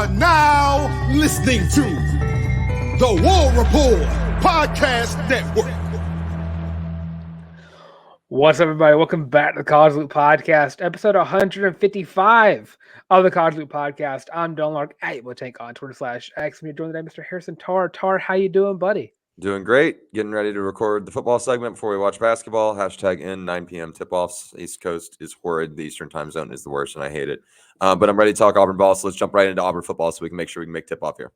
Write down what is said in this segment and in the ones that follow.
are now listening to the War Report Podcast Network. What's up, everybody? Welcome back to the College Loop Podcast, episode 155 of the College Loop Podcast. I'm Larck at Ep.155 on Twitter/X. We're joined today, Mr. Harrison Tarr. Tarr, how you doing, buddy? Doing great. Getting ready to record the football segment before we watch basketball. Hashtag in 9 p.m. tip-offs. East Coast is horrid. The Eastern time zone is the worst, and I hate it. But I'm ready to talk Auburn ball, so let's jump right into Auburn football so we can make sure we can make tip-off here.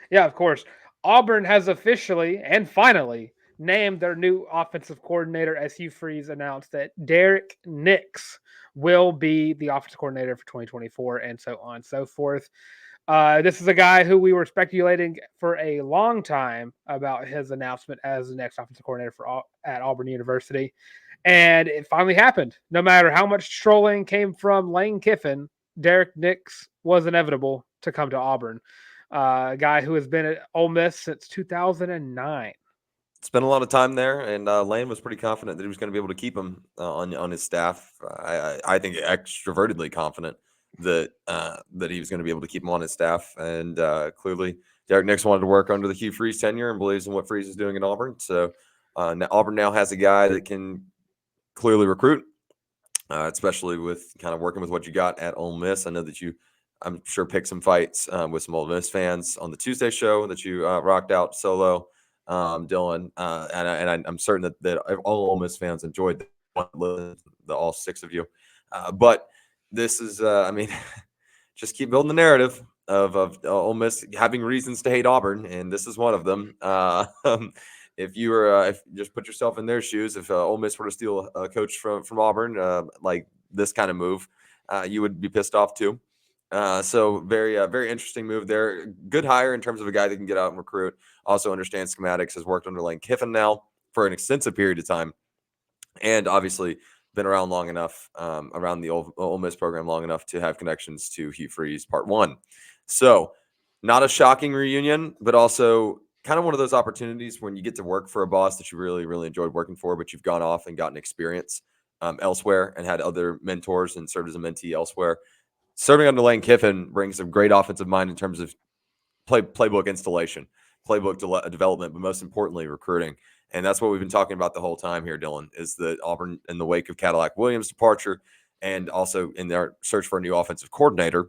Yeah, of course. Auburn has officially and finally named their new offensive coordinator, as Hugh Freeze announced that Derrick Nix will be the offensive coordinator for 2024, and so on and so forth. This is a guy who we were speculating for a long time about his announcement as the next offensive coordinator at Auburn University. And it finally happened. No matter how much trolling came from Lane Kiffin, Derrick Nix was inevitable to come to Auburn. A guy who has been at Ole Miss since 2009. Spent a lot of time there, and Lane was pretty confident that he was going to be able to keep him on his staff. I think extrovertedly confident that he was going to be able to keep him on his staff. And clearly, Derrick Nix wanted to work under the Hugh Freeze tenure and believes in what Freeze is doing at Auburn. So Auburn now has a guy that can clearly recruit, especially with kind of working with what you got at Ole Miss. I know that I'm sure, picked some fights with some Ole Miss fans on the Tuesday show that you rocked out solo, Dylan. And I'm certain that all Ole Miss fans enjoyed all six of you. But this is, just keep building the narrative of Ole Miss having reasons to hate Auburn, and this is one of them. If you were, if you just put yourself in their shoes, if Ole Miss were to steal a coach from Auburn, like this kind of move, you would be pissed off too. So very interesting move there. Good hire in terms of a guy that can get out and recruit. Also understands schematics. Has worked under Lane Kiffin now for an extensive period of time, and obviously been around long enough, around the Ole Miss program long enough to have connections to Hugh Freeze Part 1. So not a shocking reunion, but also kind of one of those opportunities when you get to work for a boss that you really, really enjoyed working for, but you've gone off and gotten experience elsewhere and had other mentors and served as a mentee elsewhere. Serving under Lane Kiffin brings a great offensive mind in terms of playbook installation, playbook development, but most importantly, recruiting. And that's what we've been talking about the whole time here, Dylan, is that Auburn, in the wake of Cadillac Williams' departure and also in their search for a new offensive coordinator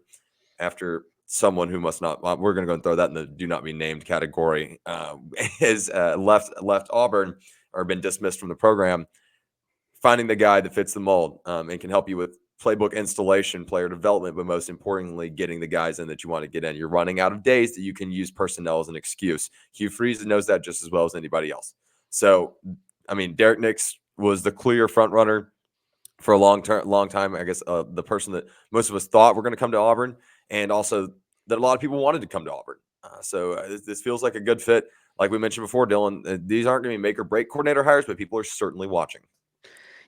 after someone who must not, we're going to go and throw that in the do not be named category, has left Auburn or been dismissed from the program, finding the guy that fits the mold and can help you with playbook installation, player development, but most importantly, getting the guys in that you want to get in. You're running out of days that you can use personnel as an excuse. Hugh Freeze knows that just as well as anybody else. So, Derrick Nix was the clear front runner for a long time. I guess the person that most of us thought were going to come to Auburn, and also that a lot of people wanted to come to Auburn. So this feels like a good fit. Like we mentioned before, Dylan, these aren't going to be make or break coordinator hires, but people are certainly watching.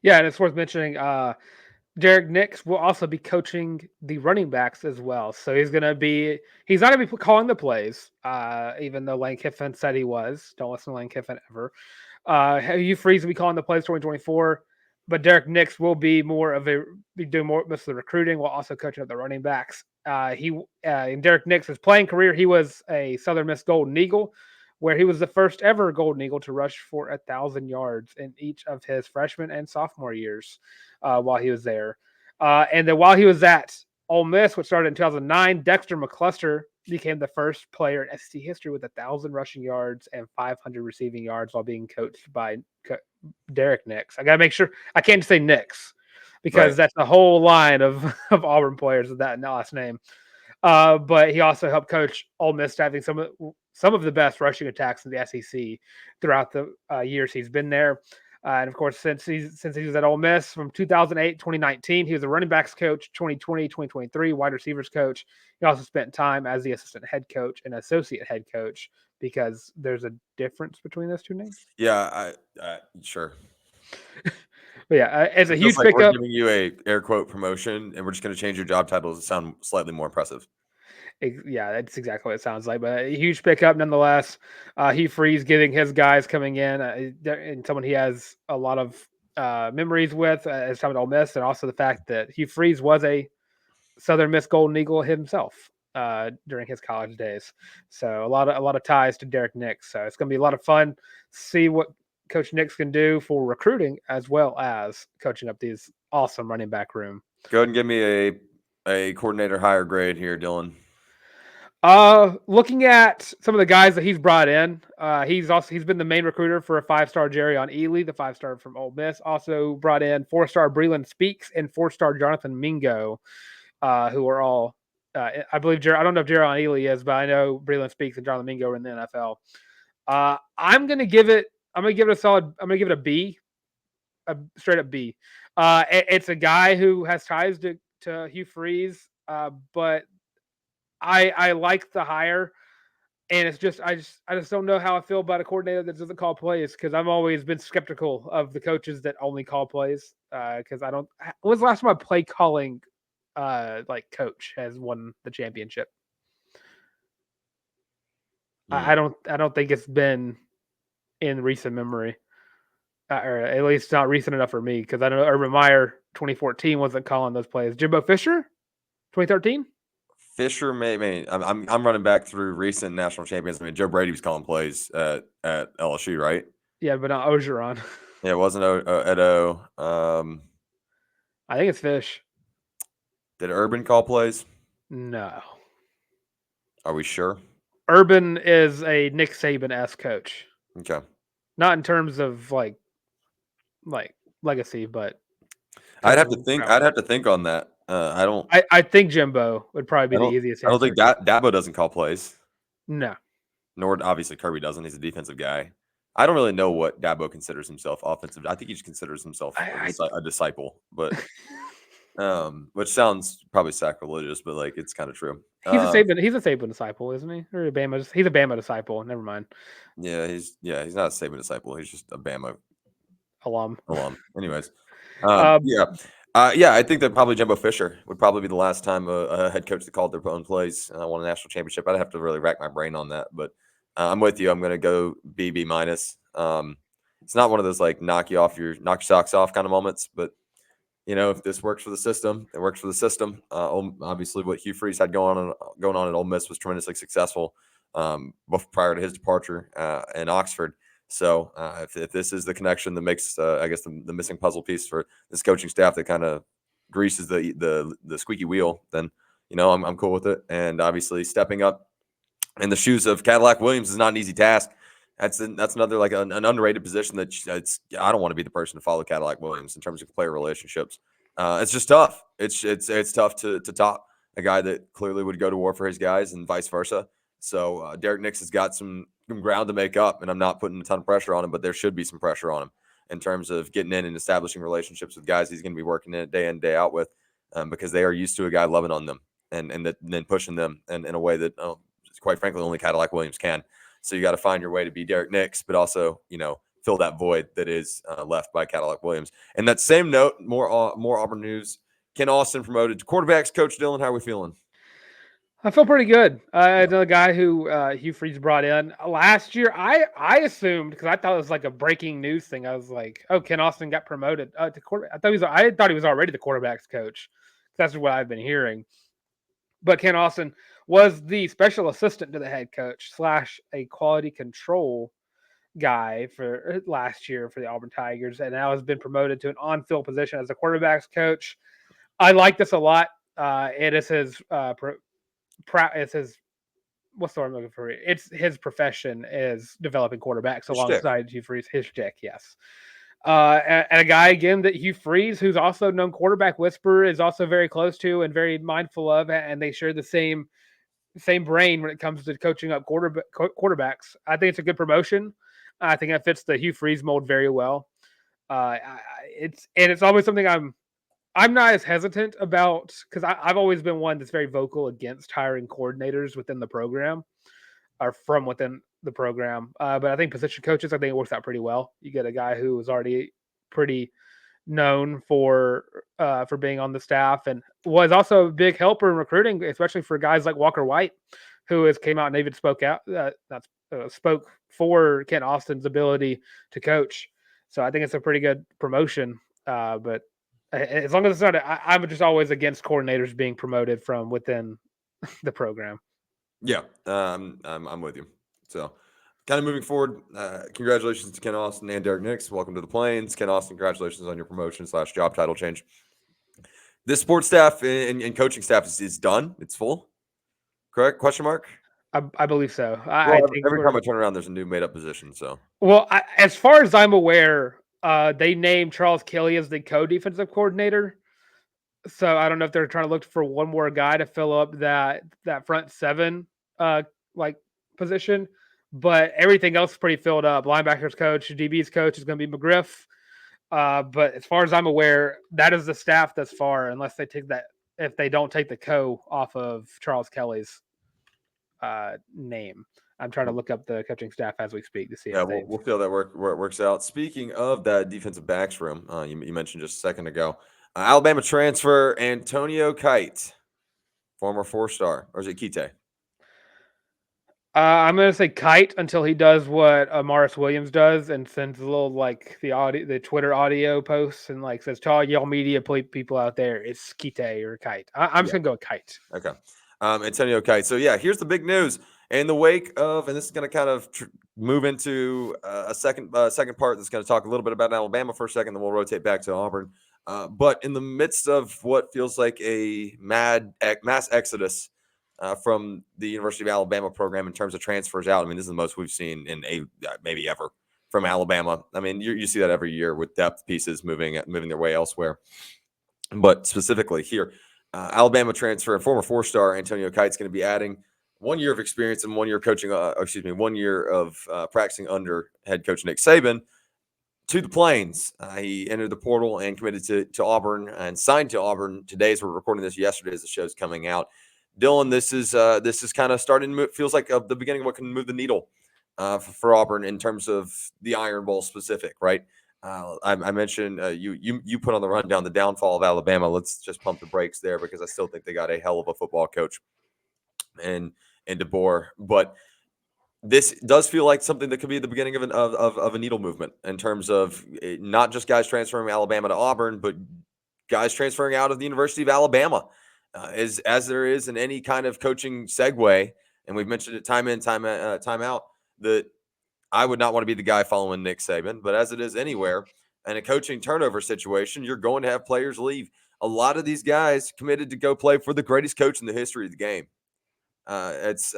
Yeah, and it's worth mentioning Derrick Nix will also be coaching the running backs as well. So he's not going to be calling the plays, even though Lane Kiffin said he was. Don't listen to Lane Kiffin ever. Hugh Freeze will be calling the plays 2024, but Derrick Nix will be doing most of the recruiting while also coaching up the running backs. In Derrick Nix's playing career, he was a Southern Miss Golden Eagle, where he was the first ever Golden Eagle to rush for 1,000 yards in each of his freshman and sophomore years while he was there. And then while he was at Ole Miss, which started in 2009, Dexter McCluster became the first player in SEC history with 1,000 rushing yards and 500 receiving yards while being coached by Derrick Nix. I got to make sure I can't say Nix because That's a whole line of Auburn players with that last name. But he also helped coach Ole Miss, having some of the best rushing attacks in the SEC throughout the years he's been there. And of course, since he was at Ole Miss from 2008 to 2019, he was a running backs coach, 2020, 2023, wide receivers coach. He also spent time as the assistant head coach and associate head coach, because there's a difference between those two names. Yeah, sure. But yeah, as a huge pickup. We're giving you a air quote promotion, and we're just going to change your job title to sound slightly more impressive. Yeah, that's exactly what it sounds like. But a huge pickup nonetheless. Hugh Freeze getting his guys coming in, and someone he has a lot of memories with as time at Ole Miss, and also the fact that Hugh Freeze was a Southern Miss Golden Eagle himself. during his college days. So a lot of ties to Derrick Nix. So it's going to be a lot of fun. See what Coach Nix can do for recruiting as well as coaching up these awesome running back room. Go ahead and give me a coordinator higher grade here, Dylan. Looking at some of the guys that he's brought in, he's been the main recruiter for a 5-star Jerry on Ely, the 5-star from Ole Miss. Also brought in 4-star Breland Speaks and 4-star Jonathan Mingo, who are all, I believe, I don't know if Jerry on Ely is, but I know Breland Speaks and Jonathan Mingo are in the NFL. I'm gonna give it a B, a straight up B. It's a guy who has ties to Hugh Freeze, but I like the hire, and it's just I just don't know how I feel about a coordinator that doesn't call plays, because I've always been skeptical of the coaches that only call plays, because I don't. When was the last time a play calling coach has won the championship? I don't think it's been in recent memory, or at least not recent enough for me, because I know Urban Meyer 2014 wasn't calling those plays. Jimbo Fisher 2013. Fisher, maybe. I'm running back through recent national champions. I mean, Joe Brady was calling plays at LSU, right? Yeah, but not Ogeron. Yeah, it wasn't Edo. I think it's Fish. Did Urban call plays? No. Are we sure? Urban is a Nick Saban-esque coach. Okay. Not in terms of like legacy, but I'd have to think on that. I think Jimbo would probably be the easiest answer. I don't think Dabo doesn't call plays. No. Nor obviously Kirby doesn't. He's a defensive guy. I don't really know what Dabo considers himself offensive. I think he just considers himself a disciple, but which sounds probably sacrilegious, but like it's kind of true. He's a Saban disciple, isn't he? Or he's a Bama disciple. Never mind. Yeah, he's not a Saban disciple. He's just a Bama alum. Anyways, I think that probably Jimbo Fisher would probably be the last time a head coach that called their own plays won a national championship. I'd have to really rack my brain on that, but I'm with you. I'm going to go B minus. It's not one of those like knock your socks off kind of moments, but if this works for the system, it works for the system. Obviously, what Hugh Freeze had going on at Ole Miss was tremendously successful prior to his departure in Oxford. So if this is the connection that makes, I guess, the missing puzzle piece for this coaching staff that kind of greases the squeaky wheel, then I'm cool with it. And obviously, stepping up in the shoes of Cadillac Williams is not an easy task. That's another like an underrated position that I don't want to be the person to follow Cadillac Williams in terms of player relationships. It's just tough. It's tough to top a guy that clearly would go to war for his guys and vice versa. So Derrick Nix has got some ground to make up, and I'm not putting a ton of pressure on him, but there should be some pressure on him in terms of getting in and establishing relationships with guys he's going to be working in day out with, because they are used to a guy loving on them and then pushing them in a way that, quite frankly, only Cadillac Williams can. So you got to find your way to be Derrick Nix, but also, fill that void that is left by Cadillac Williams. And that same note, more Auburn news. Ken Austin promoted to quarterbacks. Coach Dylan, how are we feeling? I feel pretty good. Another guy who Hugh Freeze brought in last year. I assumed, because I thought it was like a breaking news thing. I was like, oh, Ken Austin got promoted to quarterback. I thought he was already the quarterbacks coach. That's what I've been hearing. But Ken Austin was the special assistant to the head coach / a quality control guy for last year for the Auburn Tigers, and now has been promoted to an on-field position as a quarterbacks coach. I like this a lot. It is his it's his, what's the word I'm looking for? It's his profession is developing quarterbacks alongside Hugh Freeze. His stick, yes. And a guy, again, that Hugh Freeze, who's also known quarterback whisperer, is also very close to and very mindful of, and they share the same brain when it comes to coaching up quarterbacks. I think it's a good promotion. I think it fits the Hugh Freeze mold very well. It's always something I'm not as hesitant about, because I've always been one that's very vocal against hiring coordinators within the program or from within the program. But I think position coaches, I think it works out pretty well. You get a guy who is already pretty known for being on the staff and was also a big helper in recruiting, especially for guys like Walker White, who has came out and even spoke for Ken Austin's ability to coach. So I think it's a pretty good promotion. But as long as it's not, I'm just always against coordinators being promoted from within the program. Yeah, I'm with you. So, kind of moving forward, congratulations to Ken Austin and Derrick Nix. Welcome to the Plains. Ken Austin, congratulations on your promotion / job title change. This sports staff and coaching staff is done. It's full. Correct? Question mark? I believe so. Well, I think every time I turn around, there's a new made up position. So, well, as far as I'm aware, they named Charles Kelly as the co-defensive coordinator. So I don't know if they're trying to look for one more guy to fill up that front seven like position, but everything else is pretty filled up. Linebackers coach, DB's coach is going to be McGriff. But as far as I'm aware, that is the staff thus far, unless they take that, if they don't take the co off of Charles Kelly's name. I'm trying to look up the coaching staff as we speak to see yeah, if they. we'll feel that where it works out. Speaking of that defensive backs room, you mentioned just a second ago, Alabama transfer Antonio Kite, former 4-star, or is it Kite? I'm gonna say Kite until he does what Morris Williams does and sends a little like the Twitter audio posts and like says to all y'all media people out there, it's Kite or Kite. I'm just gonna go with Kite. Okay, Antonio Kite. So yeah, here's the big news in the wake of, and this is going to kind of move into a second part that's going to talk a little bit about Alabama for a second, then we'll rotate back to Auburn. But in the midst of what feels like a mass exodus from the University of Alabama program in terms of transfers out. I mean, this is the most we've seen in maybe ever from Alabama. I mean, you see that every year with depth pieces moving their way elsewhere. But specifically here, Alabama transfer and former 4-star Antonio Kite's going to be adding 1 year of experience and 1 year coaching. 1 year of practicing under head coach Nick Saban to the Plains. He entered the portal and committed to Auburn and signed to Auburn today. As we're recording this yesterday, as the show's coming out. Dylan, this is kind of starting to move, feels like the beginning of what can move the needle for Auburn in terms of the Iron Bowl specific, right? I mentioned you put on the rundown the downfall of Alabama. Let's just pump the brakes there because I still think they got a hell of a football coach and DeBoer, but this does feel like something that could be the beginning of a needle movement in terms of not just guys transferring from Alabama to Auburn, but guys transferring out of the University of Alabama. As there is in any kind of coaching segue, and we've mentioned it time in, time out, that I would not want to be the guy following Nick Saban, but as it is anywhere, in a coaching turnover situation, you're going to have players leave. A lot of these guys committed to go play for the greatest coach in the history of the game. It's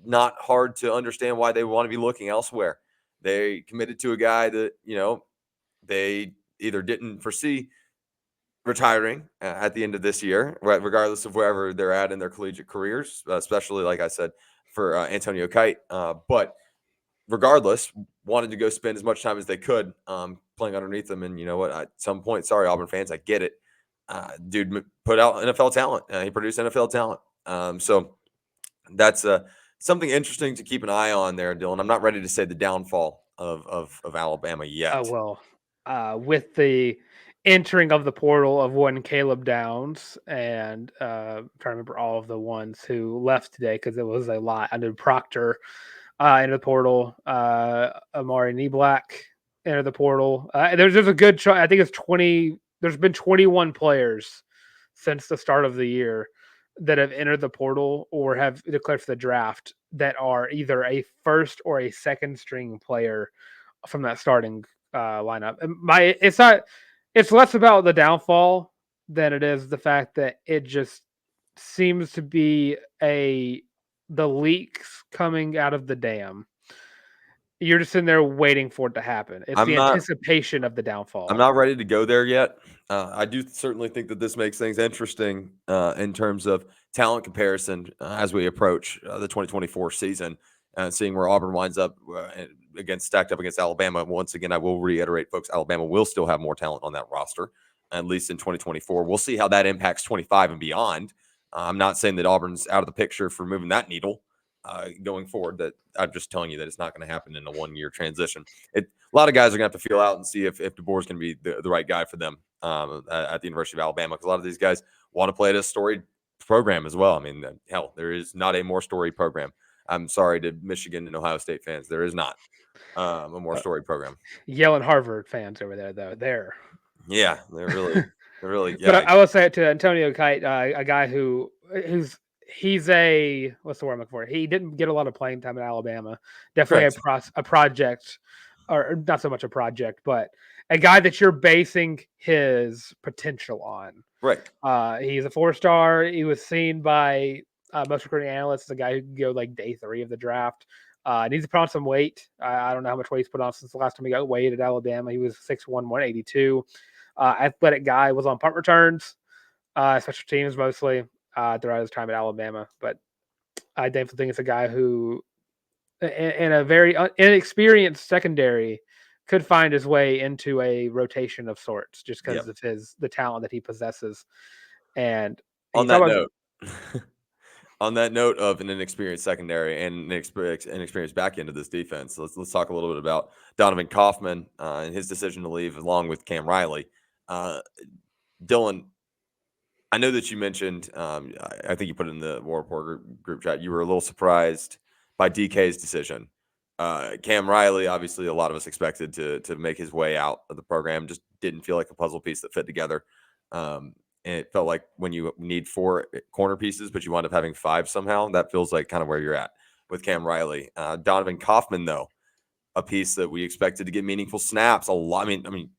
not hard to understand why they want to be looking elsewhere. They committed to a guy that, they either didn't foresee retiring at the end of this year, right, regardless of wherever they're at in their collegiate careers, especially, like I said, for Antonio Kite. But regardless, wanted to go spend as much time as they could playing underneath them. And you know what? At some point, sorry, Auburn fans, I get it. Dude put out NFL talent. He produced NFL talent. So that's something interesting to keep an eye on there, Dylan. I'm not ready to say the downfall of Alabama yet. With the entering of the portal of one Caleb Downs and I'm trying to remember all of the ones who left today because it was a lot. I knew Proctor into the portal, Amari Neblack entered the portal. There's a good I think it's 20. There's been 21 players since the start of the year that have entered the portal or have declared for the draft that are either a first or a second string player from that starting lineup. It's less about the downfall than it is the fact that it just seems to be the leaks coming out of the dam. You're just in there waiting for it to happen. It's anticipation of the downfall. I'm not ready to go there yet. I do certainly think that this makes things interesting in terms of talent comparison as we approach the 2024 season and seeing where Auburn winds up stacked up against Alabama. Once again, I will reiterate, folks, Alabama will still have more talent on that roster, at least in 2024. We'll see how that impacts 25 and beyond. I'm not saying that Auburn's out of the picture for moving that needle going forward. That I'm just telling you that it's not going to happen in a 1 year transition. A lot of guys are going to have to feel out and see if DeBoer is going to be the right guy for them at the University of Alabama, because a lot of these guys want to play at a storied program as well. I mean, hell, there is not a more storied program. I'm sorry to Michigan and Ohio State fans. There is not a more storied program. Yelling Harvard fans over there, though. Yeah, they're really. Yeah. But I will say it to Antonio Kite, a guy who's he's what's the word I'm looking for? He didn't get a lot of playing time in Alabama. Definitely Correct. a project, or not so much a project, but a guy that you're basing his potential on. Right. He's a 4-star. He was seen by most recruiting analysts as a guy who could go like day 3 of the draft. Needs to put on some weight. I don't know how much weight he's put on since the last time he got weighed at Alabama. He was 6'1", 182. Athletic guy, was on punt returns, special teams mostly throughout his time at Alabama. But I definitely think it's a guy who, in a very inexperienced secondary, could find his way into a rotation of sorts just because of the talent that he possesses. And on that note, on that note of an inexperienced secondary and an inexperienced back end of this defense, let's talk a little bit about Donovan Kaufman and his decision to leave along with Cam Riley. Dylan, I know that you mentioned, I think you put it in the War Report group chat, you were a little surprised by DK's decision. Cam Riley, obviously, a lot of us expected to make his way out of the program. Just didn't feel like a puzzle piece that fit together. And it felt like when you need 4 corner pieces, but you wind up having 5 somehow, that feels like kind of where you're at with Cam Riley. Donovan Kaufman, though, a piece that we expected to get meaningful snaps, a lot. I mean,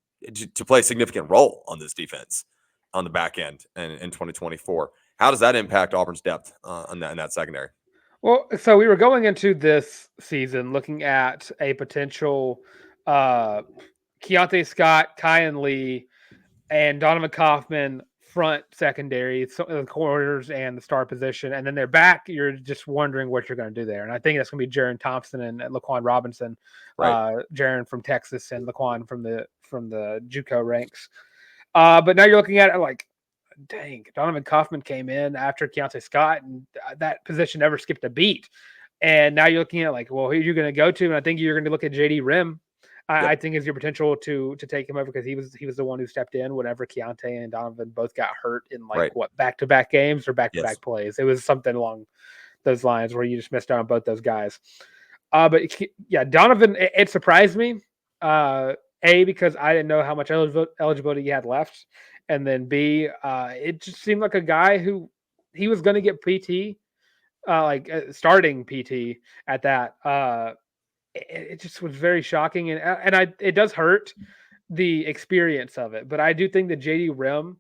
to play a significant role on this defense on the back end in 2024. How does that impact Auburn's depth in that secondary? Well, so we were going into this season looking at a potential Keontae Scott, Kyan Lee, and Donovan Kaufman front secondary, the corners and the star position, and then they're back. You're just wondering what you're going to do there, and I think that's going to be Jaron Thompson and Laquan Robinson, right? Jaron from Texas and Laquan from the JUCO ranks. But now you're looking at it like, dang, Donovan Kaufman came in after Keontae Scott, and that position never skipped a beat. And now you're looking at like, well, who are you going to go to? And I think you're going to look at JD Rim. I think is your potential to take him over because he was the one who stepped in whenever Keontae and Donovan both got hurt in back-to-back games or back-to-back plays. It was something along those lines where you just missed out on both those guys. But yeah, Donovan, it surprised me. Because I didn't know how much eligibility he had left. And then B, it just seemed like a guy who he was going to get PT, starting PT at that. It just was very shocking. And it does hurt the experience of it. But I do think that JD Rim,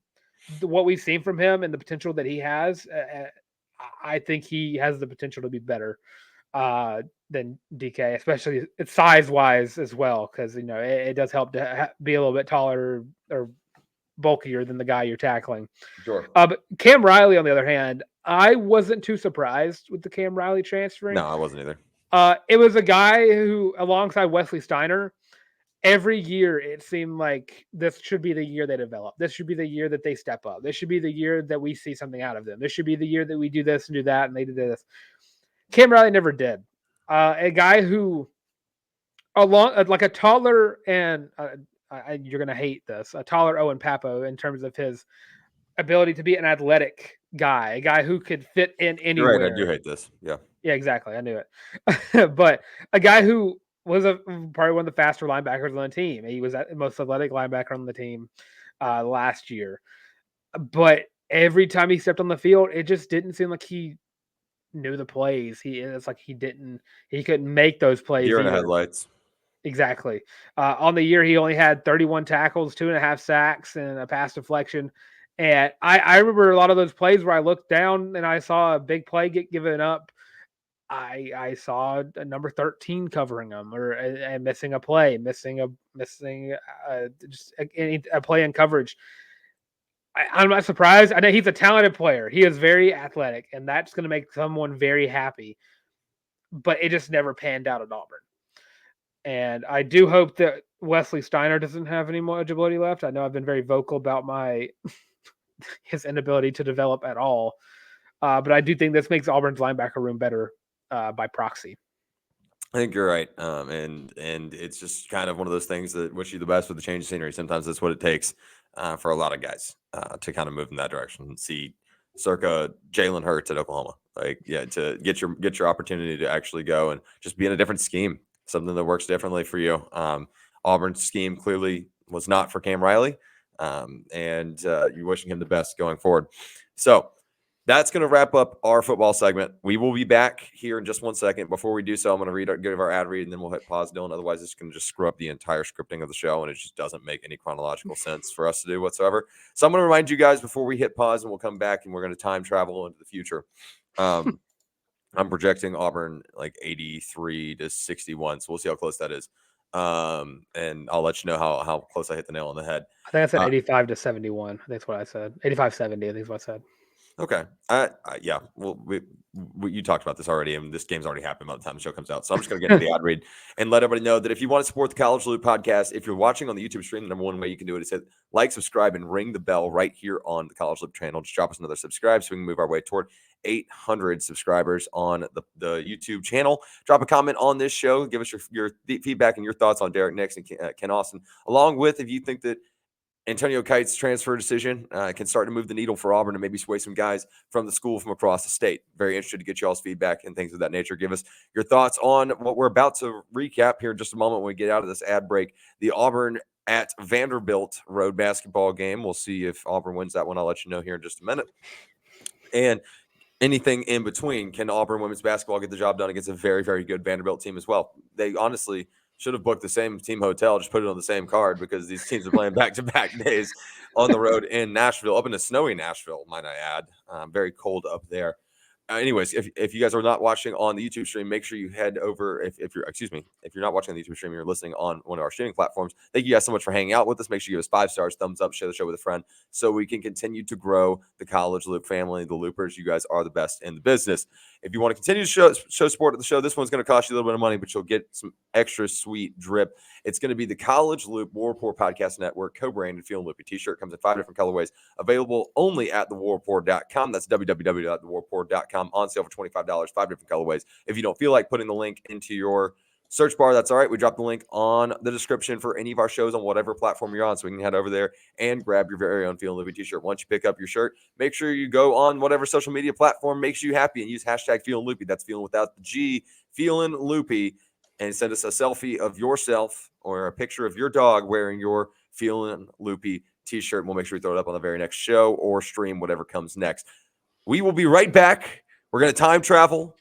what we've seen from him and the potential that he has, I think he has the potential to be better than DK, especially size-wise as well, because it does help to be a little bit taller or bulkier than the guy you're tackling. Sure. But Cam Riley, on the other hand, I wasn't too surprised with the Cam Riley transferring. No, I wasn't either. It was a guy who, alongside Wesley Steiner, every year it seemed like this should be the year they develop. This should be the year that they step up. This should be the year that we see something out of them. This should be the year that we do this and do that, and they did this. Cam Riley never did. A guy who, like a taller and you're going to hate this, a taller Owen Papo in terms of his ability to be an athletic guy, a guy who could fit in anywhere. You're right, I do hate this. Yeah, exactly. I knew it. But a guy who was probably one of the faster linebackers on the team. He was the most athletic linebacker on the team last year. But every time he stepped on the field, it just didn't seem like he knew the plays. It's like he couldn't make those plays. Deer in the headlights. Exactly. On the year, he only had 31 tackles, 2.5 sacks, and a pass deflection. And I remember a lot of those plays where I looked down and I saw a big play get given up. I saw a number 13 covering him and missing a play, missing a play in coverage. I'm not surprised. I know he's a talented player. He is very athletic, and that's going to make someone very happy. But it just never panned out at Auburn. And I do hope that Wesley Steiner doesn't have any more eligibility left. I know I've been very vocal about his inability to develop at all. But I do think this makes Auburn's linebacker room better by proxy. I think you're right. And it's just kind of one of those things that wish you the best with the change of scenery. Sometimes that's what it takes for a lot of guys to kind of move in that direction and see circa Jalen Hurts at Oklahoma. To get your opportunity to actually go and just be in a different scheme, something that works differently for you. Auburn's scheme clearly was not for Cam Riley, and you're wishing him the best going forward. So that's going to wrap up our football segment. We will be back here in just 1 second. Before we do so, I'm going to give our ad read, and then we'll hit pause, Dylan. Otherwise, it's going to just screw up the entire scripting of the show, and it just doesn't make any chronological sense for us to do whatsoever. So I'm going to remind you guys before we hit pause, and we'll come back, and we're going to time travel into the future. I'm projecting Auburn like 83 to 61, so we'll see how close that is. And I'll let you know how close I hit the nail on the head. I think I said 85 to 71. I think that's what I said. 85-70, I think is what I said. Okay. Yeah. Well, you talked about this already, and this game's already happened by the time the show comes out. So I'm just going to get into the ad read and let everybody know that if you want to support the College Loop podcast, if you're watching on the YouTube stream, the number one way you can do it is hit like, subscribe, and ring the bell right here on the College Loop channel. Just drop us another subscribe so we can move our way toward 800 subscribers on the YouTube channel. Drop a comment on this show. Give us your feedback and your thoughts on Derrick Nix and Ken Austin, along with if you think that Antonio Kite's transfer decision can start to move the needle for Auburn and maybe sway some guys from the school from across the state. Very interested to get y'all's feedback and things of that nature. Give us your thoughts on what we're about to recap here in just a moment when we get out of this ad break. The Auburn at Vanderbilt road basketball game. We'll see if Auburn wins that one. I'll let you know here in just a minute. And anything in between. Can Auburn women's basketball get the job done against a very, very good Vanderbilt team as well? They honestly should have booked the same team hotel, just put it on the same card because these teams are playing back-to-back days on the road in Nashville, up in a snowy Nashville, might I add. Very cold up there. Anyways, if you guys are not watching on the YouTube stream, make sure you head over. If you're not watching on the YouTube stream, you're listening on one of our streaming platforms. Thank you guys so much for hanging out with us. Make sure you give us 5 stars, thumbs up, share the show with a friend, so we can continue to grow the College Loop family, the Loopers. You guys are the best in the business. If you want to continue to show support of the show, this one's going to cost you a little bit of money, but you'll get some extra sweet drip. It's going to be the College Loop War Report Podcast Network co-branded Feeling Loopy t-shirt. Comes in 5 different colorways, available only at thewarreport.com. That's www.thewarreport.com. On sale for $25, 5 different colorways. If you don't feel like putting the link into your search bar, that's all right. We drop the link on the description for any of our shows on whatever platform you're on, so we can head over there and grab your very own Feeling Loopy t-shirt. Once you pick up your shirt, make sure you go on whatever social media platform makes you happy and use hashtag Feeling Loopy. That's feeling without the G, Feeling Loopy, and send us a selfie of yourself or a picture of your dog wearing your Feeling Loopy t-shirt. We'll make sure we throw it up on the very next show or stream, whatever comes next. We will be right back. We're going to time travel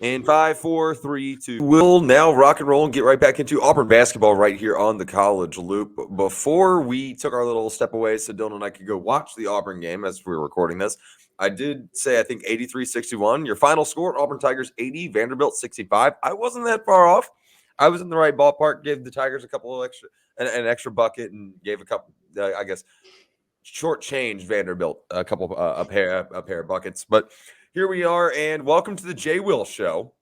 in 5, 4, 3, 2. We'll now rock and roll and get right back into Auburn basketball right here on the College Loop. Before we took our little step away so Dylan and I could go watch the Auburn game as we were recording this, I did say, I think 83-61. Your final score, Auburn Tigers 80, Vanderbilt 65. I wasn't that far off. I was in the right ballpark, gave the Tigers a couple of an extra bucket and gave a couple, I guess, shortchanged Vanderbilt a couple a pair of buckets. But here we are, and welcome to the J. Will Show,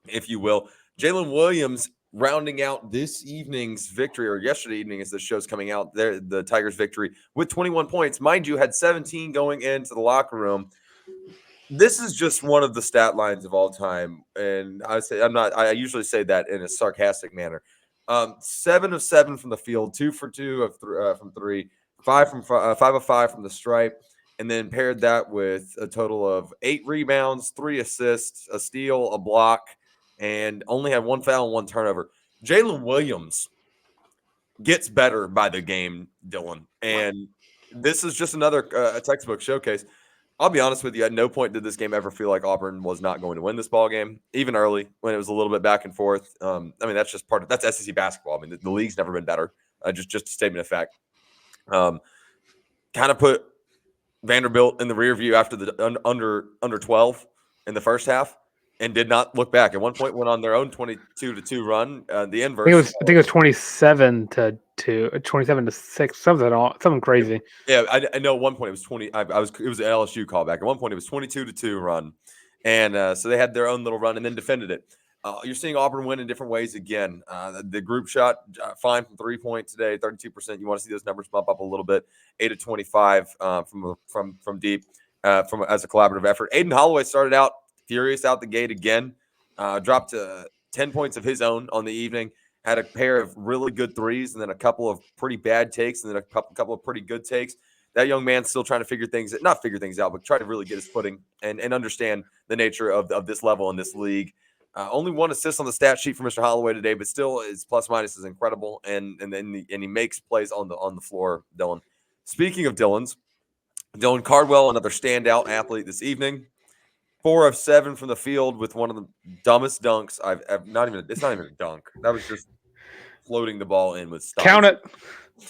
if you will. Jalen Williams rounding out this evening's victory, or yesterday evening as the show's coming out, there the Tigers' victory with 21 points. Mind you, had 17 going into the locker room. This is just one of the stat lines of all time, and I usually say that in a sarcastic manner. 7 of 7 from the field, 2 for 2 from 3, 5 of 5 from the stripe. And then paired that with a total of 8 rebounds, 3 assists, a steal, a block, and only had 1 foul and 1 turnover. Jalen Williams gets better by the game, Dylan. And this is just another a textbook showcase. I'll be honest with you, at no point did this game ever feel like Auburn was not going to win this ball game, even early when it was a little bit back and forth. That's just that's SEC basketball. I mean, the league's never been better. Just a statement of fact. Kind of put Vanderbilt in the rear view after the under 12 in the first half and did not look back. At one point went on their own 22-2 run. The inverse. I think it was 27-2, 27-6, something crazy. Yeah, I know at one point it was 20. It was an LSU callback. At one point it was 22-2 run. And so they had their own little run and then defended it. You're seeing Auburn win in different ways again. The group shot fine from 3-point today, 32%. You want to see those numbers bump up a little bit. 8 of 25 from deep as a collaborative effort. Aiden Holloway started out furious out the gate again. Dropped 10 points of his own on the evening. Had a pair of really good threes and then a couple of pretty bad takes and then a couple of pretty good takes. That young man's still trying to not figure things out, but try to really get his footing and understand the nature of this level in this league. Only 1 assist on the stat sheet for Mr. Holloway today, but still his plus minus is incredible, and he makes plays on the floor. Dylan. Speaking of Dylan's, Dylan Cardwell, another standout athlete this evening. 4 of 7 from the field with one of the dumbest dunks I've not even. It's not even a dunk. That was just floating the ball in with style. Count it.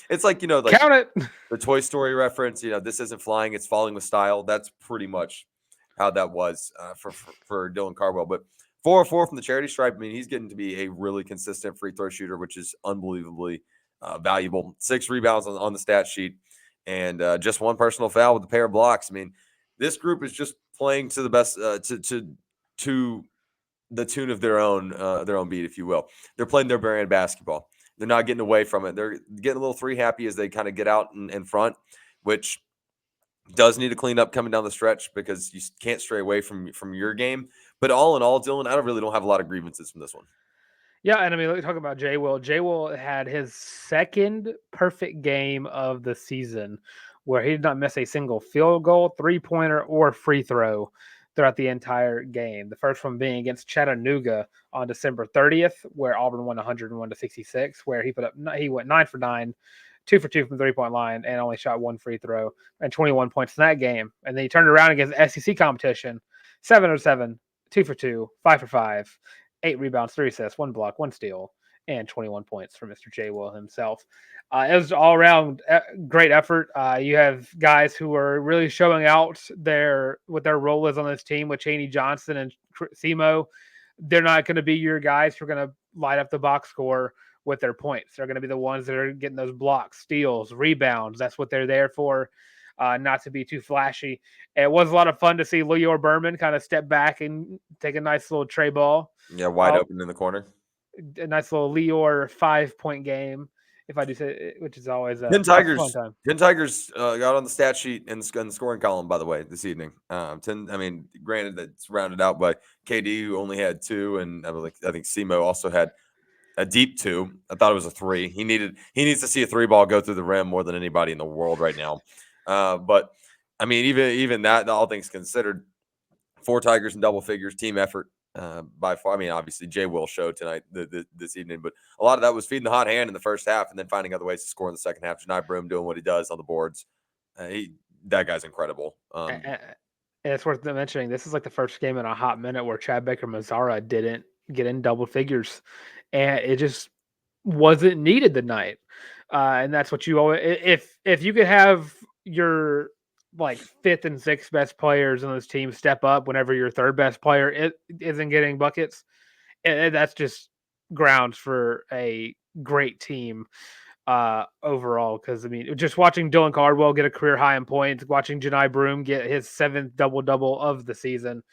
It's like, Count it. the Toy Story reference. This isn't flying; it's falling with style. That's pretty much how that was for Dylan Cardwell. But 4 of 4 from the charity stripe. I mean, he's getting to be a really consistent free throw shooter, which is unbelievably valuable. 6 rebounds on the stat sheet, and just 1 personal foul with a pair of blocks. I mean, this group is just playing to the best to the tune of their own beat, if you will. They're playing their brand basketball. They're not getting away from it. They're getting a little 3 happy as they kind of get out in front, which does need to clean up coming down the stretch because you can't stray away from your game. But all in all, Dylan, I don't have a lot of grievances from this one. Yeah, and I mean, let me talk about Jay Will. Jay Will had his second perfect game of the season where he did not miss a single field goal, 3-pointer, or free throw throughout the entire game. The first one being against Chattanooga on December 30th, where Auburn won 101-66, where he went 9 for 9, 2 for 2 from the 3-point line, and only shot 1 free throw and 21 points in that game. And then he turned around against SEC competition, 7 of 7, 2 for 2, 5 for 5. 8 rebounds, 3 assists, 1 block, 1 steal, and 21 points for Mr. J. Will himself. It was all around great effort. You have guys who are really showing out what their role is on this team with Chaney Johnson and Simo. They're not going to be your guys who are going to light up the box score with their points. They're going to be the ones that are getting those blocks, steals, rebounds. That's what they're there for. Not to be too flashy. It was a lot of fun to see Leor Berman kind of step back and take a nice little tray ball. Yeah, wide open in the corner. A nice little Leor 5-point game, if I do say, which is always a Penn Tigers, fun time. Penn Tigers got on the stat sheet and the scoring column, by the way, this evening. Granted, that's rounded out by KD, who only had 2, and I think Simo also had a deep 2. I thought it was a 3. He needs to see a 3 ball go through the rim more than anybody in the world right now. But I mean, even that, all things considered, 4 Tigers in double figures, team effort by far. I mean, obviously Jay Will showed tonight this evening, but a lot of that was feeding the hot hand in the first half and then finding other ways to score in the second half. Janai Broom doing what he does on the boards. That guy's incredible. And it's worth mentioning, this is like the first game in a hot minute where Chad Baker-Mazara didn't get in double figures, and it just wasn't needed tonight. And that's what you always, if you could have your like 5th and 6th best players on this team step up whenever your 3rd best player isn't getting buckets, and that's just grounds for a great team overall. Because I mean, just watching Dylan Cardwell get a career high in points, watching Janai Broom get his 7th double of the season,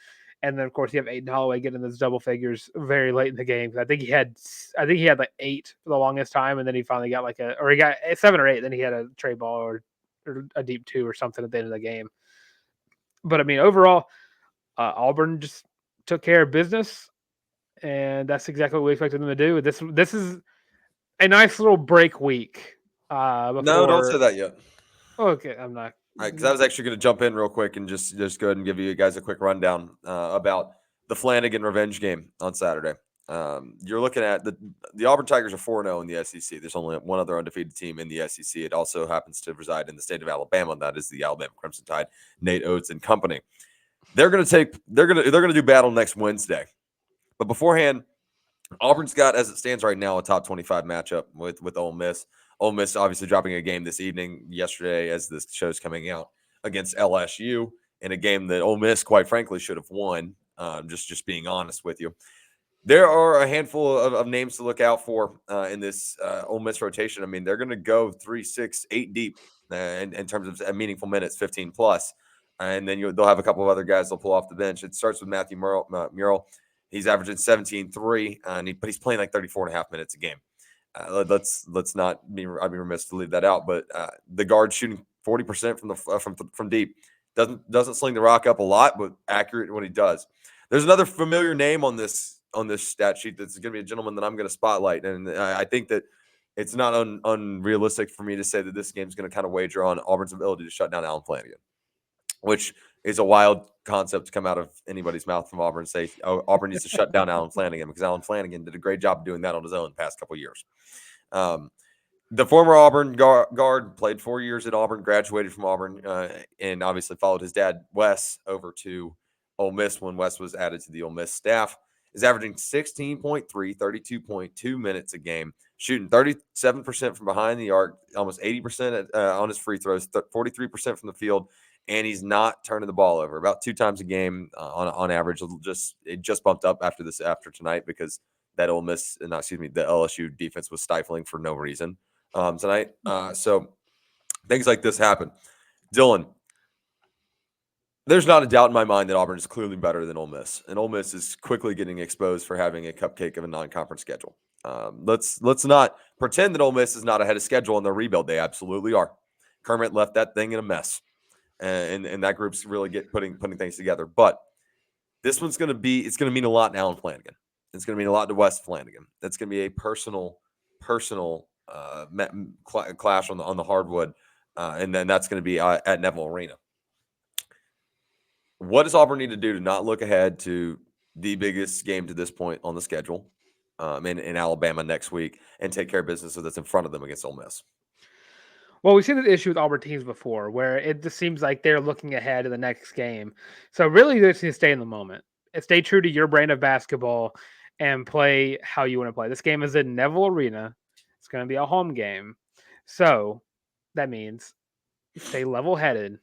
and then of course you have Aiden Holloway getting those double figures very late in the game. I think he had like 8 for the longest time, and then he finally got he got 7 or 8. Then he had a tray ball or a deep 2 or something at the end of the game. But I mean, overall, Auburn just took care of business, and that's exactly what we expected them to do. This is a nice little break week. No, don't say that yet. Okay, I'm not. Because I was actually going to jump in real quick and just go ahead and give you guys a quick rundown about the Flanagan revenge game on Saturday. You're looking at the Auburn Tigers are 4-0 in the SEC. There's only one other undefeated team in the SEC. It also happens to reside in the state of Alabama, and that is the Alabama Crimson Tide, Nate Oates and company. They're going to do battle next Wednesday. But beforehand, Auburn's got, as it stands right now, a top 25 matchup with Ole Miss. Ole Miss obviously dropping a game this evening, yesterday, as this show's coming out, against LSU in a game that Ole Miss, quite frankly, should have won. Just being honest with you. There are a handful of names to look out for in this Ole Miss rotation. I mean, they're going to go 3, 6, 8 deep in terms of meaningful minutes, 15 plus. And then they'll have a couple of other guys they'll pull off the bench. It starts with Matthew Murrell. He's averaging 17-3, but he's playing like 34 and a half minutes a game. Let's not be. I'd be remiss to leave that out. But the guard shooting 40% from deep doesn't sling the rock up a lot, but accurate when he does. There's another familiar name on this stat sheet that's going to be a gentleman that I'm going to spotlight, and I think that it's not unrealistic for me to say that this game is going to kind of wager on Auburn's ability to shut down Allen Flanagan, which is a wild concept to come out of anybody's mouth from Auburn and say, oh, Auburn needs to shut down Allen Flanagan, because Allen Flanagan did a great job of doing that on his own the past couple of years. The former Auburn guard played 4 years at Auburn, graduated from Auburn, and obviously followed his dad, Wes, over to Ole Miss when Wes was added to the Ole Miss staff. Is averaging 16.3, 32.2 minutes a game, shooting 37% from behind the arc, almost 80% on his free throws, 43% from the field, and he's not turning the ball over. About 2 times a game on average. It just bumped up after tonight because that the LSU defense was stifling for no reason tonight. So things like this happen. Dylan, there's not a doubt in my mind that Auburn is clearly better than Ole Miss, and Ole Miss is quickly getting exposed for having a cupcake of a non-conference schedule. Let's not pretend that Ole Miss is not ahead of schedule in their rebuild. They absolutely are. Kermit left that thing in a mess, and that group's really putting things together. But this one's going to mean a lot to Alan Flanagan. It's going to mean a lot to Wes Flanagan. That's going to be a personal clash on the hardwood, and then that's going to be at Neville Arena. What does Auburn need to do to not look ahead to the biggest game to this point on the schedule in Alabama next week and take care of business that's in front of them against Ole Miss? Well, we've seen the issue with Auburn teams before where it just seems like they're looking ahead to the next game. So really, they just need to stay in the moment and stay true to your brand of basketball and play how you want to play. This game is in Neville Arena. It's going to be a home game. So that means stay level-headed.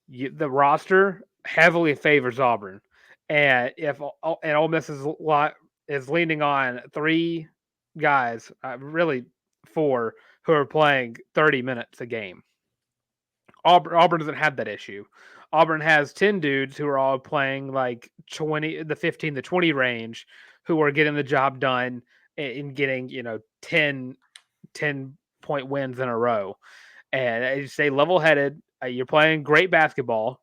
The roster heavily favors Auburn. And if Ole Miss is leaning on 3 guys, really 4, who are playing 30 minutes a game. Auburn doesn't have that issue. Auburn has 10 dudes who are all playing like the 15 to 20 range, who are getting the job done and getting 10 point wins in a row. And you stay level headed. You're playing great basketball.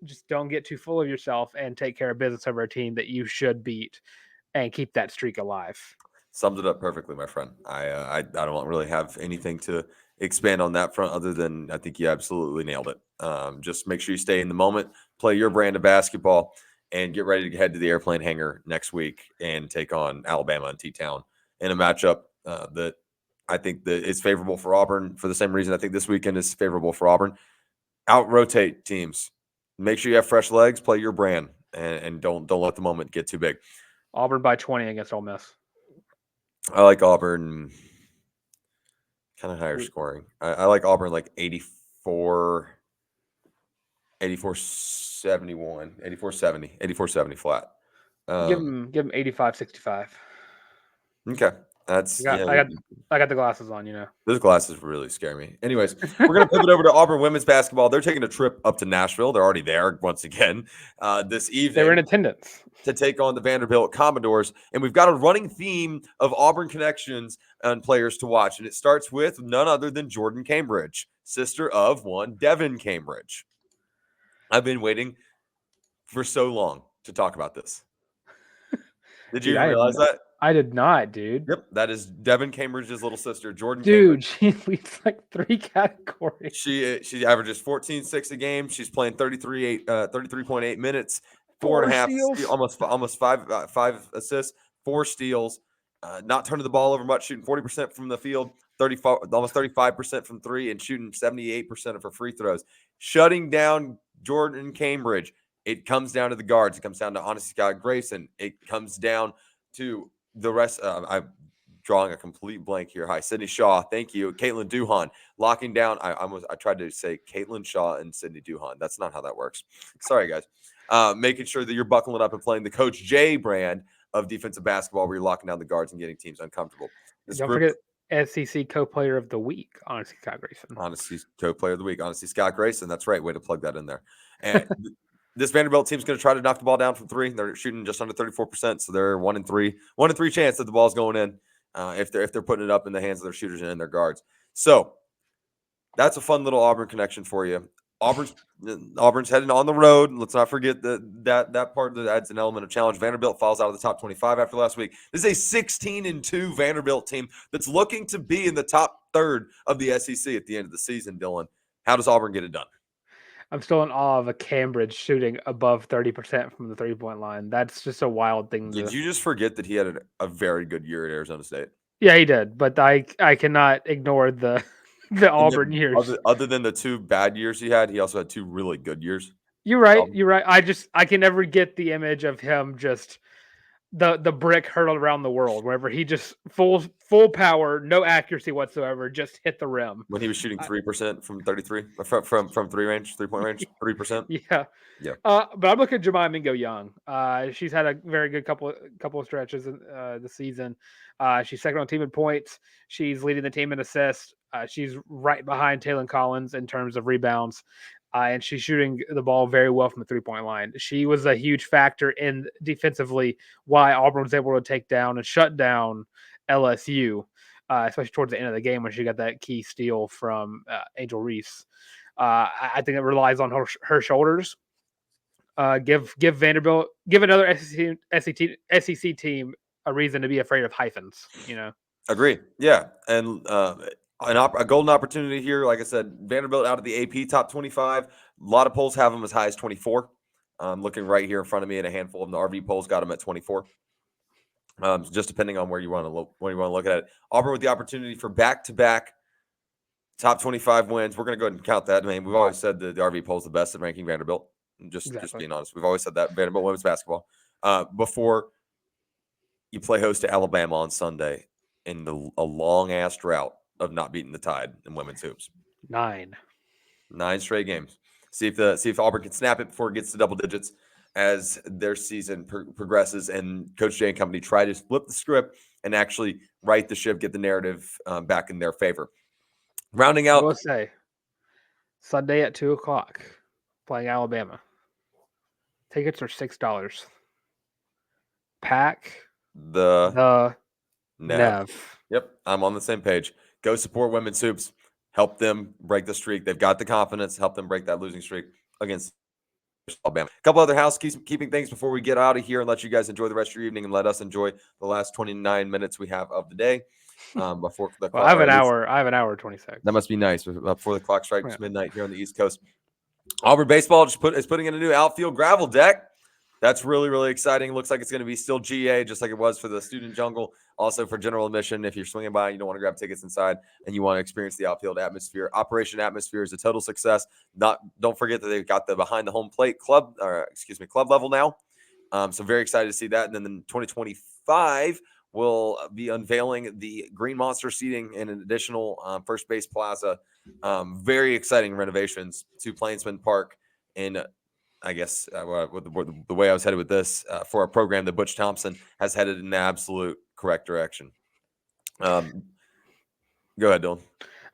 Just don't get too full of yourself and take care of business over a team that you should beat and keep that streak alive. Sums it up perfectly, my friend. I don't really have anything to expand on that front other than I think you absolutely nailed it. Just make sure you stay in the moment, play your brand of basketball, and get ready to head to the airplane hangar next week and take on Alabama and T-Town in a matchup that I think that it's favorable for Auburn for the same reason I think this weekend is favorable for Auburn. Out-rotate teams. Make sure you have fresh legs, play your brand, and don't let the moment get too big. Auburn by 20 against Ole Miss. I like Auburn kind of higher scoring. I like Auburn like 84 71, 84-70 flat. Give them 85-65. Okay. That's I got the glasses on, Those glasses really scare me. Anyways, we're going to pivot over to Auburn women's basketball. They're taking a trip up to Nashville. They're already there once again this evening. They were in attendance to take on the Vanderbilt Commodores. And we've got a running theme of Auburn connections and players to watch. And it starts with none other than Jordan Cambridge, sister of one Devin Cambridge. I've been waiting for so long to talk about this. Did you realize that? I did not, dude. Yep, that is Devin Cambridge's little sister, Jordan Cambridge. Dude, she leads like 3 categories. She averages 14-6 a game. She's playing 33.8 minutes, 4.5 steals, almost 5 assists, 4 steals. Not turning the ball over much, shooting 40% from the field, almost 35% from 3, and shooting 78% of her free throws. Shutting down Jordan Cambridge. It comes down to the guards. It comes down to Honesty Scott Grayson. It comes down to the rest. I'm drawing a complete blank here. Hi, Sydney Shaw. Thank you. Caitlin Duhan locking down. I tried to say Caitlin Shaw and Sydney Duhan. That's not how that works. Sorry, guys. Making sure that you're buckling up and playing the Coach J brand of defensive basketball where you're locking down the guards and getting teams uncomfortable. Don't forget SEC Co-Player of the Week, Honesty Scott Grayson. Honesty Co-Player of the Week, Honesty Scott Grayson. That's right. Way to plug that in there. And this Vanderbilt team's going to try to knock the ball down from 3. They're shooting just under 34%, so they're 1-3 chance that the ball's going in if they're putting it up in the hands of their shooters and their guards. So that's a fun little Auburn connection for you. Auburn's heading on the road. Let's not forget that part that adds an element of challenge. Vanderbilt falls out of the top 25 after last week. This is a 16-2 Vanderbilt team that's looking to be in the top third of the SEC at the end of the season. Dylan, how does Auburn get it done? I'm still in awe of a Cambridge shooting above 30% from the 3-point line. That's just a wild thing. Did you just forget that he had a very good year at Arizona State? Yeah, he did, but I cannot ignore the the And Auburn then years. other than the 2 bad years he also had 2 really good years. You're right. Um, You're right. I can never get the image of him just the brick hurtled around the world, wherever he just full power, no accuracy whatsoever, just hit the rim. when he was shooting I, 3% from 33 from 3-point range, 3%. yeah. Yeah, But I'm looking at Jemima Mingo Young. She's had a very good couple of stretches in the season. She's second on team in points. She's leading the team in assists. She's right behind Taylor Collins in terms of rebounds. And she's shooting the ball very well from the 3-point line. She was a huge factor in defensively why Auburn was able to take down and shut down LSU, especially towards the end of the game when she got that key steal from Angel Reese. I think it relies on her shoulders. Give Vanderbilt, give another SEC team a reason to be afraid of hyphens. agree. Yeah, and a golden opportunity here. Like I said, Vanderbilt out of the AP top 25. A lot of polls have them as high as 24. Looking right here in front of me, and a handful of the RV polls got them at 24. Just depending on where you want to look at it. Auburn with the opportunity for back-to-back top 25 wins. We're going to go ahead and count that. I mean, we've always said the RV poll is the best at ranking Vanderbilt. Just being honest, we've always said that Vanderbilt women's basketball. Before you play host to Alabama on Sunday in a long ass drought of not beating the Tide in women's hoops. 9 straight games. See if Auburn can snap it before it gets to double digits as their season progresses, and Coach Jay and company try to flip the script and actually right the ship, get the narrative back in their favor. Rounding I out, will say Sunday at 2:00, playing Alabama. Tickets are $6. Pack the Nev. Yep, I'm on the same page. Go support women's hoops. Help them break the streak. They've got the confidence. Help them break that losing streak against Alabama. A couple other housekeeping things before we get out of here and let you guys enjoy the rest of your evening and let us enjoy the last 29 minutes we have of the day before the Well, clock. I have an hour. I have an hour 26. That must be nice before the clock strikes midnight here on the East Coast. Auburn baseball is putting in a new outfield gravel deck. That's really, really exciting. Looks like it's going to be still GA, just like it was for the Student Jungle. Also for general admission, if you're swinging by and you don't want to grab tickets inside and you want to experience the outfield atmosphere, Operation Atmosphere is a total success. Don't forget that they've got the behind the home plate club level now. So very excited to see that. And then in 2025, we'll be unveiling the Green Monster seating in an additional first base plaza. Very exciting renovations to Plainsman Park in. I guess the way I was headed with this for a program that Butch Thompson has headed in the absolute correct direction. Go ahead, Dylan.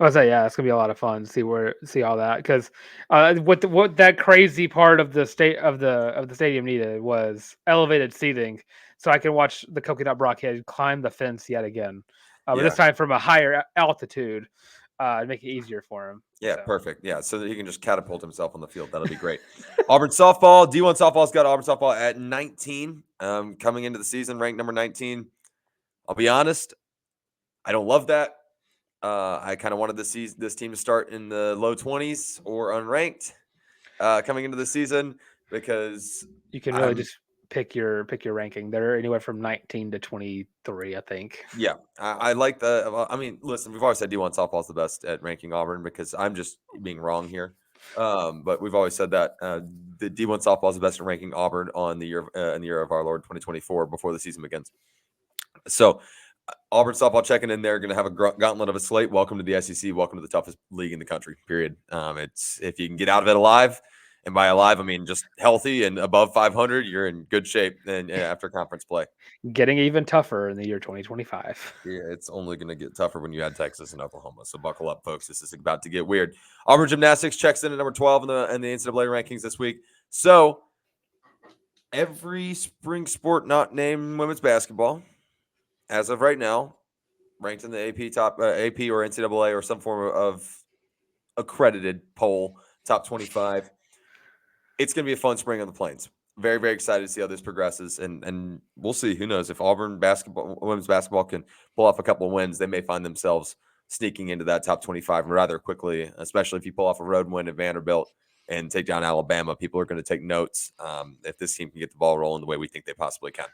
I was say, yeah, it's gonna be a lot of fun to see all that, because what that crazy part of the stadium needed was elevated seating, so I can watch the Coconut Blockhead climb the fence yet again, but this time from a higher altitude, to make it easier for him. Yeah, perfect. Yeah, so that he can just catapult himself on the field. That'll be great. Auburn softball, D1 softball's got Auburn softball at 19, coming into the season, ranked number 19. I'll be honest, I don't love that. I kind of wanted this team to start in the low 20s or unranked coming into the season, because you can really just pick your ranking. They're anywhere from 19 to 23, I think. Yeah, I like the. I mean, listen, we've always said D1 softball is the best at ranking Auburn, because I'm just being wrong here. But we've always said that the D1 softball is the best at ranking Auburn on the year in the year of our Lord 2024 before the season begins. So Auburn softball checking in there, going to have a gauntlet of a slate. Welcome to the SEC. Welcome to the toughest league in the country. Period. It's if you can get out of it alive. And by alive, I mean just healthy and above 500, you're in good shape. And after conference play, getting even tougher in the year 2025. Yeah, it's only going to get tougher when you add Texas and Oklahoma. So buckle up, folks. This is about to get weird. Auburn gymnastics checks in at number 12 in the NCAA rankings this week. So every spring sport not named women's basketball, as of right now, ranked in the AP or NCAA or some form of accredited poll, top 25. It's going to be a fun spring on the Plains. Very, very excited to see how this progresses, and we'll see. Who knows if Auburn women's basketball can pull off a couple of wins, they may find themselves sneaking into that top 25 rather quickly. Especially if you pull off a road win at Vanderbilt and take down Alabama, people are going to take notes if this team can get the ball rolling the way we think they possibly can.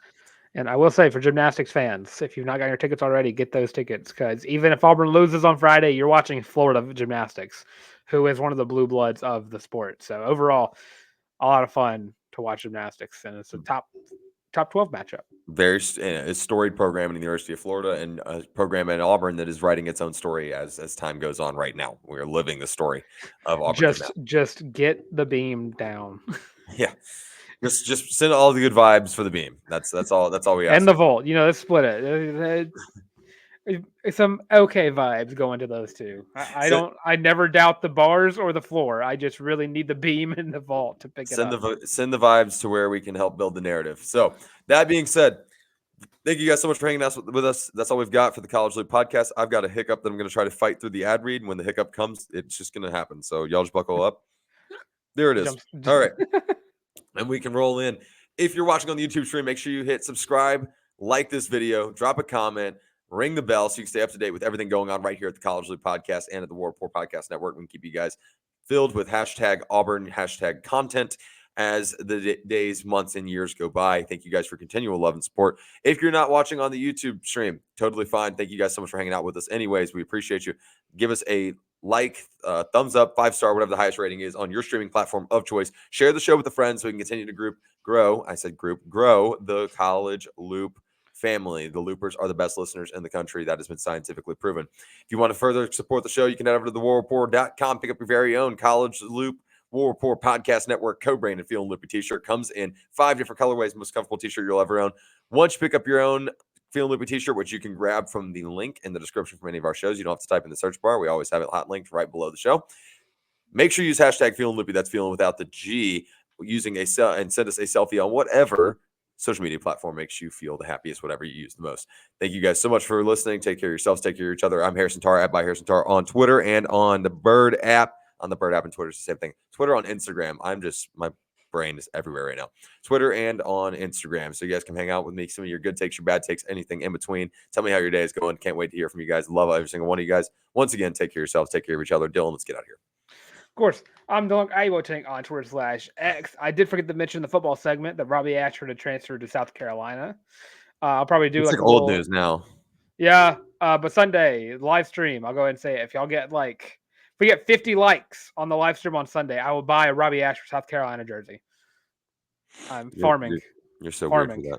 And I will say, for gymnastics fans, if you've not got your tickets already, get those tickets, because even if Auburn loses on Friday, you're watching Florida gymnastics, who is one of the blue bloods of the sport. So overall, a lot of fun to watch gymnastics, and it's a top 12 matchup. Very storied program in the University of Florida, and a program in Auburn that is writing its own story as time goes on. Right now, we are living the story of Auburn. Just get the beam down. Yeah. Just send all the good vibes for the beam. That's all we ask. And the vault. Let's split it. Some okay vibes going to those two. I never doubt the bars or the floor. I just really need the beam and the vault to pick it up. Send the vibes to where we can help build the narrative. So that being said, thank you guys so much for hanging out with us. That's all we've got for the College Loop podcast. I've got a hiccup that I'm going to try to fight through the ad read. And when the hiccup comes, it's just going to happen. So y'all just buckle up. There it is. All right. And we can roll in. If you're watching on the YouTube stream, make sure you hit subscribe, like this video, drop a comment, ring the bell so you can stay up to date with everything going on right here at the College Loop podcast and at the War Report Podcast Network. We can keep you guys filled with hashtag Auburn, hashtag content as the days, months, and years go by. Thank you guys for continual love and support. If you're not watching on the YouTube stream, totally fine. Thank you guys so much for hanging out with us anyways. We appreciate you. Give us a thumbs up, 5-star, whatever the highest rating is on your streaming platform of choice. Share the show with a friend so we can continue to grow the College Loop family. The Loopers are the best listeners in the country. That has been scientifically proven. If you want to further support the show, you can head over to thewarreport.com, pick up your very own College Loop War Report Podcast Network co-branded Feeling Loopy t-shirt. Comes in 5 different colorways, most comfortable t-shirt you'll ever own. Once you pick up your own Feeling Loopy t-shirt, which you can grab from the link in the description from any of our shows. You don't have to type in the search bar. We always have it hot linked right below the show. Make sure you use hashtag Feeling Loopy. That's feeling without the G. Using and send us a selfie on whatever social media platform makes you feel the happiest, whatever you use the most. Thank you guys so much for listening. Take care of yourselves. Take care of each other. I'm Harrison Tarr, @ by Harrison Tarr on Twitter and on the Bird app. On the Bird app and Twitter is the same thing. Twitter, on Instagram. My brain is everywhere right now. Twitter and on Instagram. So you guys can hang out with me. Some of your good takes, your bad takes, anything in between. Tell me how your day is going. Can't wait to hear from you guys. Love every single one of you guys. Once again, take care of yourselves. Take care of each other. Dylan, let's get out of here. Of course, I'm Dylan Iowoting on Twitter/X. I did forget to mention the football segment that Robbie Ashford had transferred to South Carolina. I'll probably do it's like old news now. Yeah, but Sunday live stream. I'll go ahead and say it. If y'all get if we get 50 likes on the live stream on Sunday, I will buy a Robbie Ashford South Carolina jersey. I'm farming. You're so farming. weird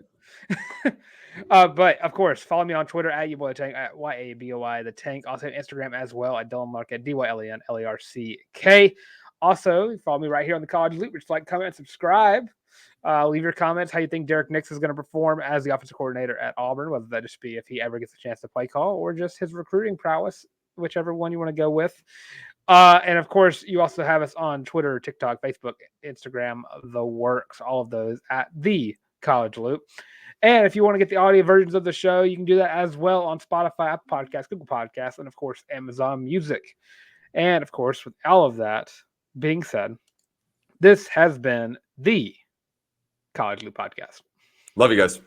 for that. But of course, follow me on Twitter at YouBoyTank, at YABOY the Tank. Also Instagram as well at Dylan Larck at DYLENLARCK. Also, follow me right here on the College Loop. Just like, comment, and subscribe. Leave your comments how you think Derrick Nix is going to perform as the offensive coordinator at Auburn, whether that just be if he ever gets a chance to play call or just his recruiting prowess, whichever one you want to go with. And of course, you also have us on Twitter, TikTok, Facebook, Instagram, the works, all of those at the College Loop. And if you want to get the audio versions of the show, you can do that as well on Spotify, Apple Podcasts, Google Podcasts, and of course, Amazon Music. And of course, with all of that being said, this has been the College Loop Podcast. Love you guys.